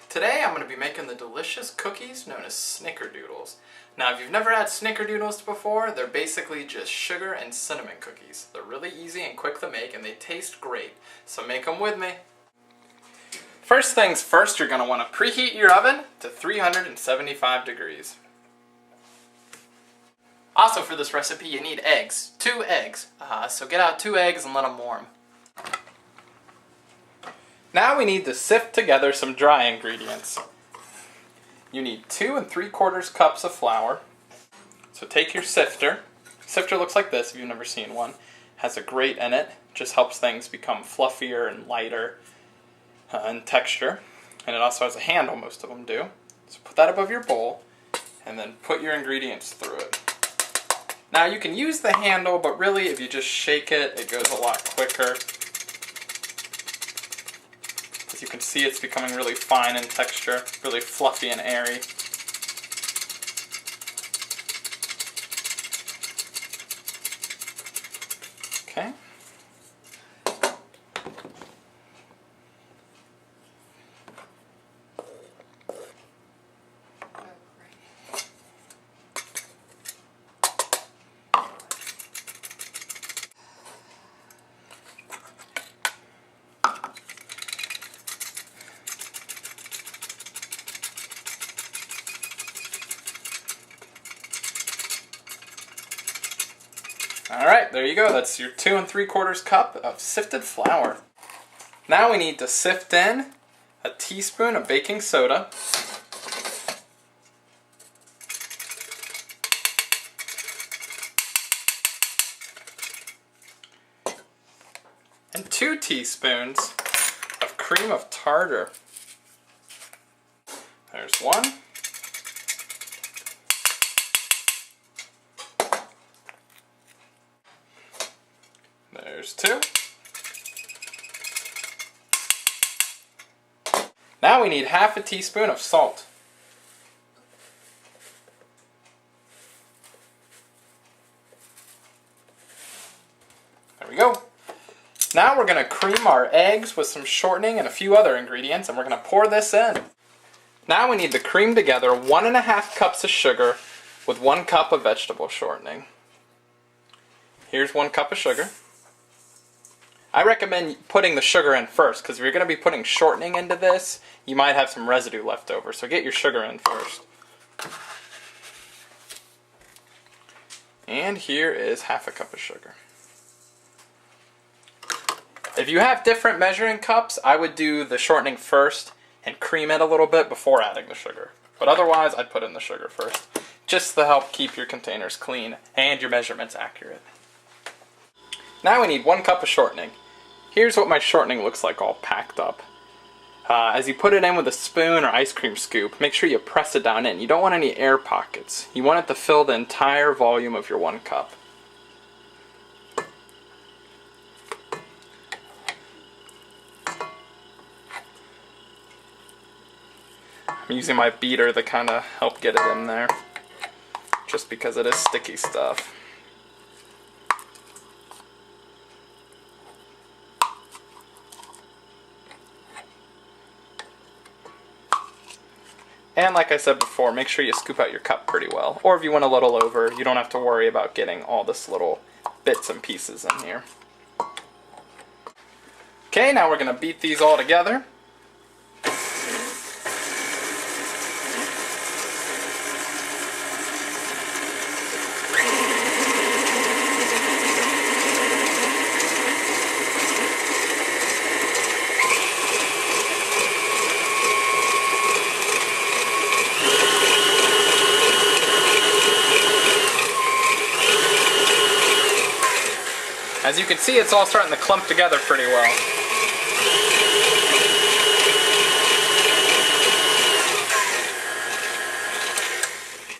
Today I'm going to be making the delicious cookies known as Snickerdoodles. Now if you've never had Snickerdoodles before, they're basically just sugar and cinnamon cookies. They're really easy and quick to make and they taste great, so make them with me. First things first, you're going to want to preheat your oven to 375 degrees. Also for this recipe you need eggs, 2 eggs, so get out 2 eggs and let them warm. Now we need to sift together some dry ingredients. You need 2 3/4 cups of flour. So take your sifter. Sifter looks like this if you've never seen one. Has a grate in it. Just helps things become fluffier and lighter in texture. And it also has a handle, most of them do. So put that above your bowl and then put your ingredients through it. Now you can use the handle, but really if you just shake it, it goes a lot quicker. As you can see, it's becoming really fine in texture, really fluffy and airy. Okay. Alright, there you go. That's your 2 3/4 cup of sifted flour. Now we need to sift in a teaspoon of baking soda, and 2 teaspoons of cream of tartar. There's 1. There's 2. Now we need half a teaspoon of salt. There we go. Now we're going to cream our eggs with some shortening and a few other ingredients, and we're going to pour this in. Now we need to cream together 1½ cups of sugar with 1 cup of vegetable shortening. Here's 1 cup of sugar. I recommend putting the sugar in first, because if you're going to be putting shortening into this, you might have some residue left over, so get your sugar in first. And here is ½ a cup of sugar. If you have different measuring cups, I would do the shortening first and cream it a little bit before adding the sugar. But otherwise, I'd put in the sugar first, just to help keep your containers clean and your measurements accurate. Now we need 1 cup of shortening. Here's what my shortening looks like all packed up. As you put it in with a spoon or ice cream scoop, make sure you press it down in. You don't want any air pockets. You want it to fill the entire volume of your 1 cup. I'm using my beater to kind of help get it in there, just because it is sticky stuff. And like I said before, make sure you scoop out your cup pretty well. Or if you want a little over, you don't have to worry about getting all this little bits and pieces in here. Okay, now we're going to beat these all together. As you can see, it's all starting to clump together pretty well.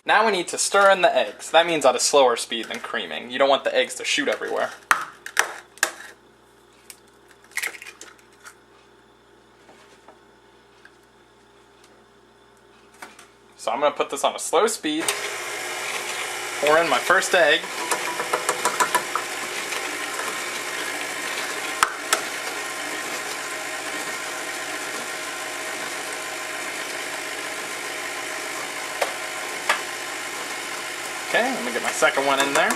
Now we need to stir in the eggs. That means at a slower speed than creaming. You don't want the eggs to shoot everywhere. So I'm going to put this on a slow speed, pour in my first egg, Okay, let me get my second one in there.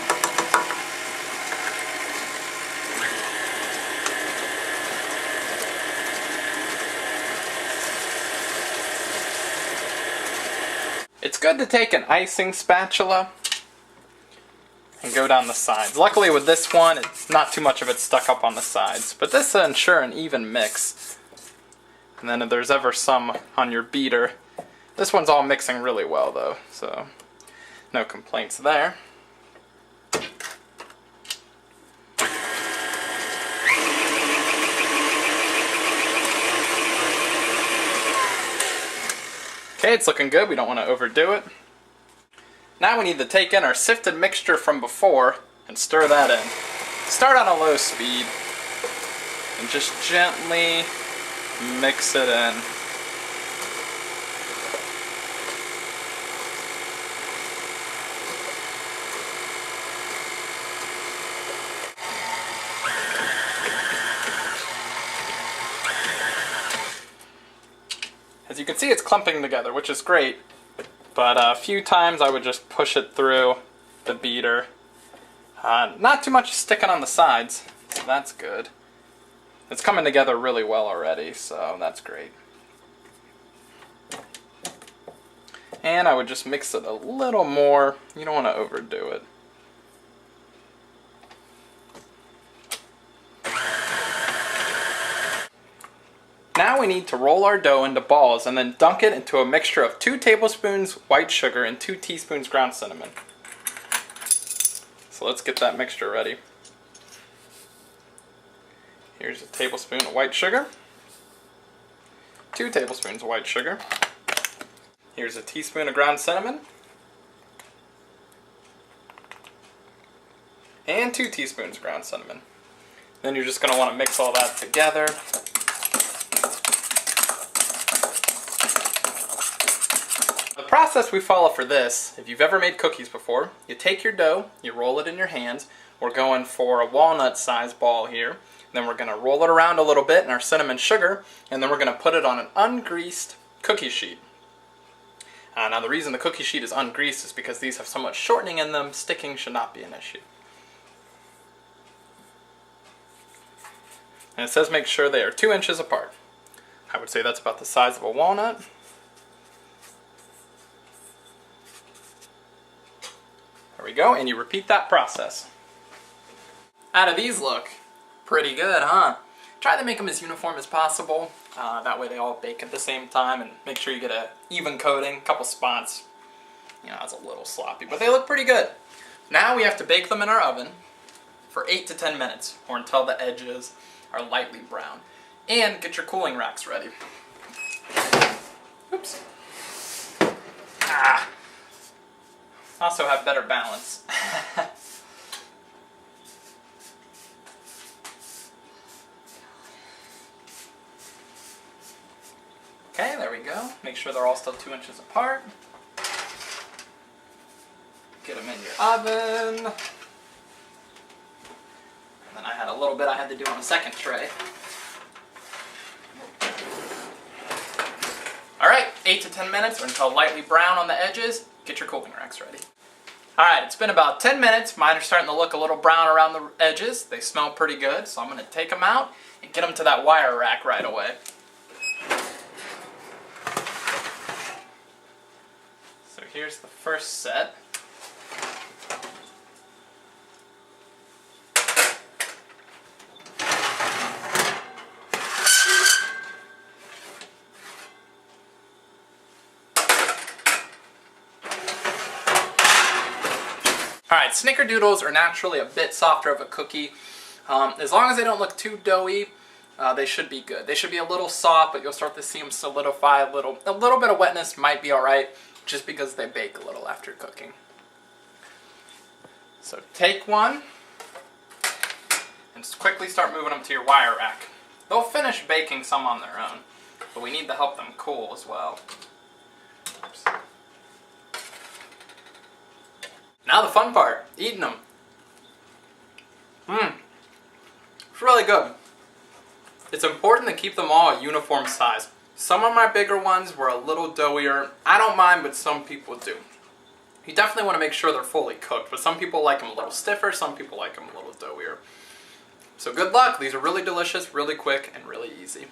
It's good to take an icing spatula and go down the sides. Luckily with this one, it's not too much of it stuck up on the sides, but this will ensure an even mix. And then if there's ever some on your beater, this one's all mixing really well though, so no complaints there. Okay, it's looking good. We don't want to overdo it. Now we need to take in our sifted mixture from before and stir that in. Start on a low speed and just gently mix it in. As you can see, it's clumping together, which is great, but a few times I would just push it through the beater. Not too much sticking on the sides, so that's good. It's coming together really well already, so that's great. And I would just mix it a little more. You don't want to overdo it. Now we need to roll our dough into balls and then dunk it into a mixture of 2 tablespoons white sugar and 2 teaspoons ground cinnamon. So let's get that mixture ready. Here's a tablespoon of white sugar, 2 tablespoons of white sugar. Here's a teaspoon of ground cinnamon, and 2 teaspoons of ground cinnamon. Then you're just going to want to mix all that together. The process we follow for this, if you've ever made cookies before, you take your dough, you roll it in your hands. We're going for a walnut size ball here. Then we're going to roll it around a little bit in our cinnamon sugar, and then we're going to put it on an ungreased cookie sheet. Now the reason the cookie sheet is ungreased is because these have so much shortening in them, sticking should not be an issue. And it says make sure they are 2 inches apart. I would say that's about the size of a walnut. There we go, and you repeat that process. How do these look? Pretty good, huh? Try to make them as uniform as possible. That way they all bake at the same time, and make sure you get an even coating. A couple spots, you know, it's a little sloppy, but they look pretty good. Now we have to bake them in our oven for 8 to 10 minutes, or until the edges are lightly brown. And get your cooling racks ready. Oops. Also have better balance. Okay, there we go. Make sure they're all still 2 inches apart. Get them in your oven. And then I had a little bit I had to do on the second tray. Alright, 8 to 10 minutes or until lightly brown on the edges. Get your cooling racks ready. Alright, it's been about 10 minutes. Mine are starting to look a little brown around the edges. They smell pretty good, so I'm going to take them out and get them to that wire rack right away. So here's the first set. Alright, Snickerdoodles are naturally a bit softer of a cookie. As long as they don't look too doughy, they should be good. They should be a little soft, but you'll start to see them solidify a little. A little bit of wetness might be alright, just because they bake a little after cooking. So take one, and just quickly start moving them to your wire rack. They'll finish baking some on their own, but we need to help them cool as well. Oops. Now the fun part, eating them. It's really good. It's important to keep them all a uniform size. Some of my bigger ones were a little doughier. I don't mind, but some people do. You definitely want to make sure they're fully cooked, but some people like them a little stiffer, some people like them a little doughier. So good luck. These are really delicious, really quick, and really easy.